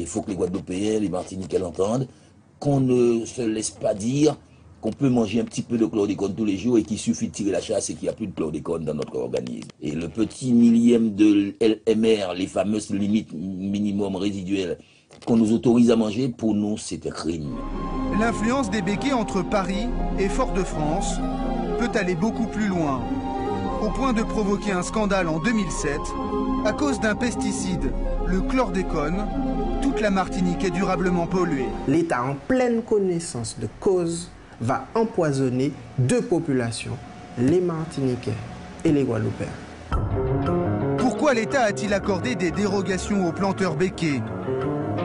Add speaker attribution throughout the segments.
Speaker 1: faut que les Guadeloupéens, les Martiniquais l'entendent, qu'on ne se laisse pas dire qu'on peut manger un petit peu de chlordécone tous les jours et qu'il suffit de tirer la chasse et qu'il n'y a plus de chlordécone dans notre organisme. Et le petit millième de LMR, les fameuses limites minimum résiduelles qu'on nous autorise à manger, pour nous, c'est un crime.
Speaker 2: L'influence des béquets entre Paris et Fort-de-France peut aller beaucoup plus loin, au point de provoquer un scandale en 2007 à cause d'un pesticide, le chlordécone. Toute la Martinique est durablement polluée.
Speaker 3: L'État, en pleine connaissance de cause, va empoisonner deux populations, les Martiniquais et les Guadeloupéens.
Speaker 2: Pourquoi l'État a-t-il accordé des dérogations aux planteurs béquets?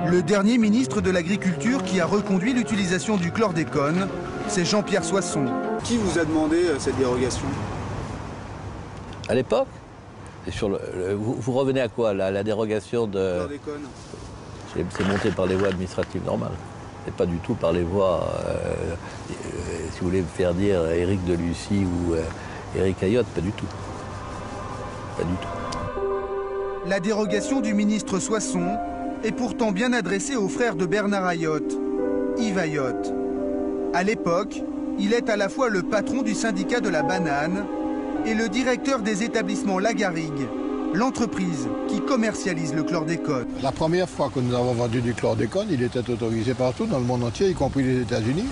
Speaker 2: Le dernier ministre de l'Agriculture qui a reconduit l'utilisation du chlordécone, c'est Jean-Pierre Soisson.
Speaker 4: Qui vous a demandé cette dérogation?
Speaker 5: À l'époque, vous revenez à quoi, la dérogation de...
Speaker 4: Chlordécone.
Speaker 5: C'est monté par les voies administratives normales. Et pas du tout par les voies, si vous voulez me faire dire Éric de Lucie ou Éric Ayotte, pas du tout. Pas du tout.
Speaker 2: La dérogation du ministre Soisson est pourtant bien adressée au frère de Bernard Ayotte, Yves Ayotte. À l'époque, il est à la fois le patron du syndicat de la banane et le directeur des établissements Lagarigue, l'entreprise qui commercialise le chlordécone.
Speaker 6: La première fois que nous avons vendu du chlordécone, il était autorisé partout dans le monde entier, y compris les États-Unis.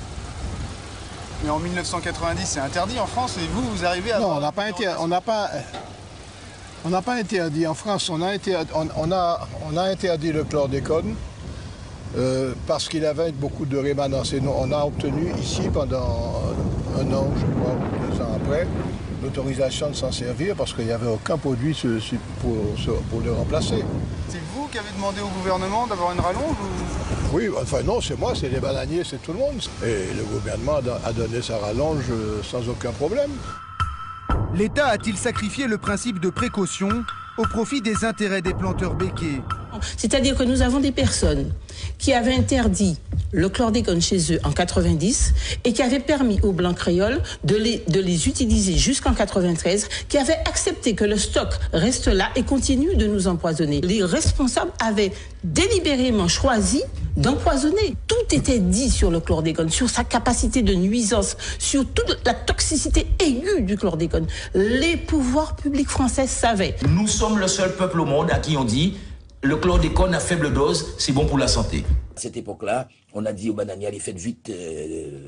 Speaker 4: Mais en 1990, c'est interdit en France et vous, vous arrivez à...
Speaker 6: Non, on n'a pas interdit en France. On a interdit le chlordécone parce qu'il avait beaucoup de rémanence. Et nous, on a obtenu ici pendant un an, je crois, ou 2 ans après, l'autorisation de s'en servir parce qu'il n'y avait aucun produit pour le remplacer.
Speaker 4: C'est vous qui avez demandé au gouvernement d'avoir une rallonge ou...
Speaker 6: Oui, enfin non, c'est moi, c'est les bananiers, c'est tout le monde. Et le gouvernement a donné sa rallonge sans aucun problème.
Speaker 2: L'État a-t-il sacrifié le principe de précaution au profit des intérêts des planteurs béquets?
Speaker 7: C'est-à-dire que nous avons des personnes qui avaient interdit le chlordécone chez eux en 90 et qui avaient permis aux blancs créoles de les utiliser jusqu'en 93, qui avaient accepté que le stock reste là et continue de nous empoisonner. Les responsables avaient délibérément choisi d'empoisonner. Tout était dit sur le chlordécone, sur sa capacité de nuisance, sur toute la toxicité aiguë du chlordécone. Les pouvoirs publics français savaient.
Speaker 1: Nous sommes le seul peuple au monde à qui on dit le chlordécone à faible dose, c'est bon pour la santé. À cette époque-là, on a dit aux bananiers, allez, faites vite,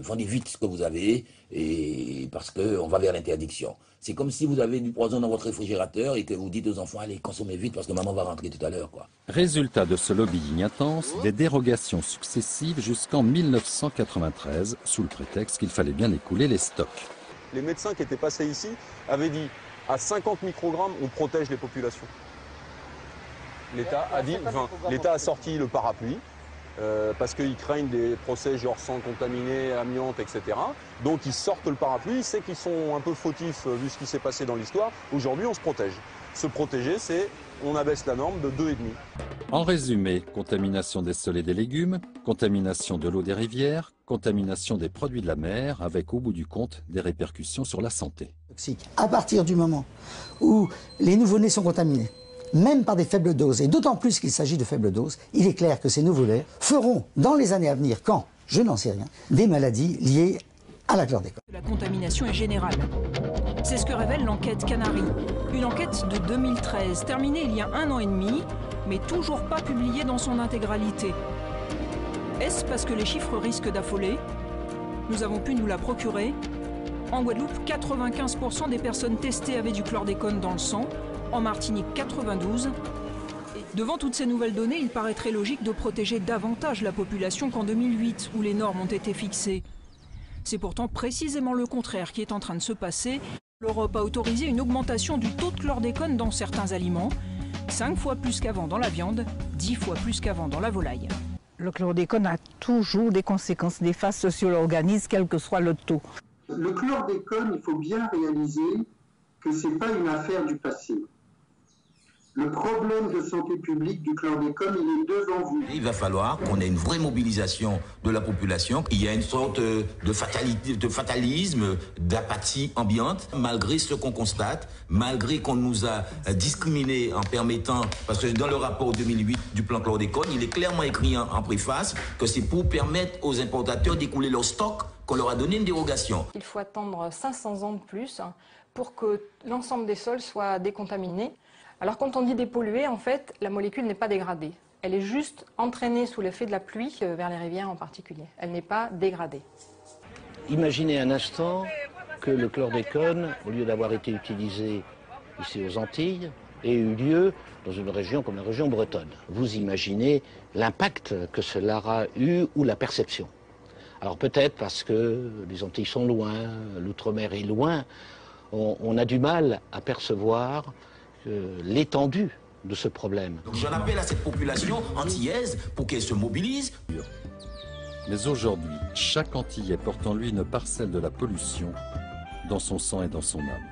Speaker 1: vendez vite ce que vous avez, et parce qu'on va vers l'interdiction. C'est comme si vous avez du poison dans votre réfrigérateur et que vous dites aux enfants, allez, consommez vite parce que maman va rentrer tout à l'heure, quoi.
Speaker 8: Résultat de ce lobbying intense, des dérogations successives jusqu'en 1993, sous le prétexte qu'il fallait bien écouler les stocks.
Speaker 9: Les médecins qui étaient passés ici avaient dit, à 50 microgrammes, on protège les populations. L'État a dit, l'État a sorti le parapluie parce qu'ils craignent des procès genre sang contaminé, amiante, etc. Donc ils sortent le parapluie, ils savent qu'ils sont un peu fautifs vu ce qui s'est passé dans l'histoire. Aujourd'hui, on se protège. Se protéger, c'est on abaisse la norme de 2,5.
Speaker 8: En résumé, contamination des sols et des légumes, contamination de l'eau des rivières, contamination des produits de la mer, avec au bout du compte des répercussions sur la santé.
Speaker 10: À partir du moment où les nouveau-nés sont contaminés, même par des faibles doses, et d'autant plus qu'il s'agit de faibles doses, il est clair que ces nouveau-nés feront, dans les années à venir, quand, je n'en sais rien, des maladies liées à la chlordécone.
Speaker 11: La contamination est générale. C'est ce que révèle l'enquête Canary. Une enquête de 2013, terminée il y a 1 an et demi, mais toujours pas publiée dans son intégralité. Est-ce parce que les chiffres risquent d'affoler? Nous avons pu nous la procurer. En Guadeloupe, 95% des personnes testées avaient du chlordécone dans le sang. En Martinique, 92. Devant toutes ces nouvelles données, il paraîtrait logique de protéger davantage la population qu'en 2008, où les normes ont été fixées. C'est pourtant précisément le contraire qui est en train de se passer. L'Europe a autorisé une augmentation du taux de chlordécone dans certains aliments, 5 fois plus qu'avant dans la viande, 10 fois plus qu'avant dans la volaille.
Speaker 12: Le chlordécone a toujours des conséquences néfastes sur l'organisme, quel que soit le taux.
Speaker 13: Le chlordécone, il faut bien réaliser que ce n'est pas une affaire du passé. Le problème de santé publique du chlordécone, il est devant vous.
Speaker 1: Il va falloir qu'on ait une vraie mobilisation de la population. Il y a une sorte de fatalisme, d'apathie ambiante, malgré ce qu'on constate, malgré qu'on nous a discriminés en permettant, parce que dans le rapport 2008 du plan chlordécone, il est clairement écrit en préface que c'est pour permettre aux importateurs d'écouler leur stock qu'on leur a donné une dérogation.
Speaker 14: Il faut attendre 500 ans de plus pour que l'ensemble des sols soit décontaminé. Alors quand on dit dépolluer, en fait, la molécule n'est pas dégradée. Elle est juste entraînée sous l'effet de la pluie vers les rivières en particulier. Elle n'est pas dégradée.
Speaker 15: Imaginez un instant que le chlordécone, au lieu d'avoir été utilisé ici aux Antilles, ait eu lieu dans une région comme la région bretonne. Vous imaginez l'impact que cela aura eu ou la perception. Alors peut-être parce que les Antilles sont loin, l'outre-mer est loin, on a du mal à percevoir l'étendue de ce problème.
Speaker 1: J'en appelle à cette population antillaise pour qu'elle se mobilise.
Speaker 8: Mais aujourd'hui, chaque Antillais porte en lui une parcelle de la pollution dans son sang et dans son âme.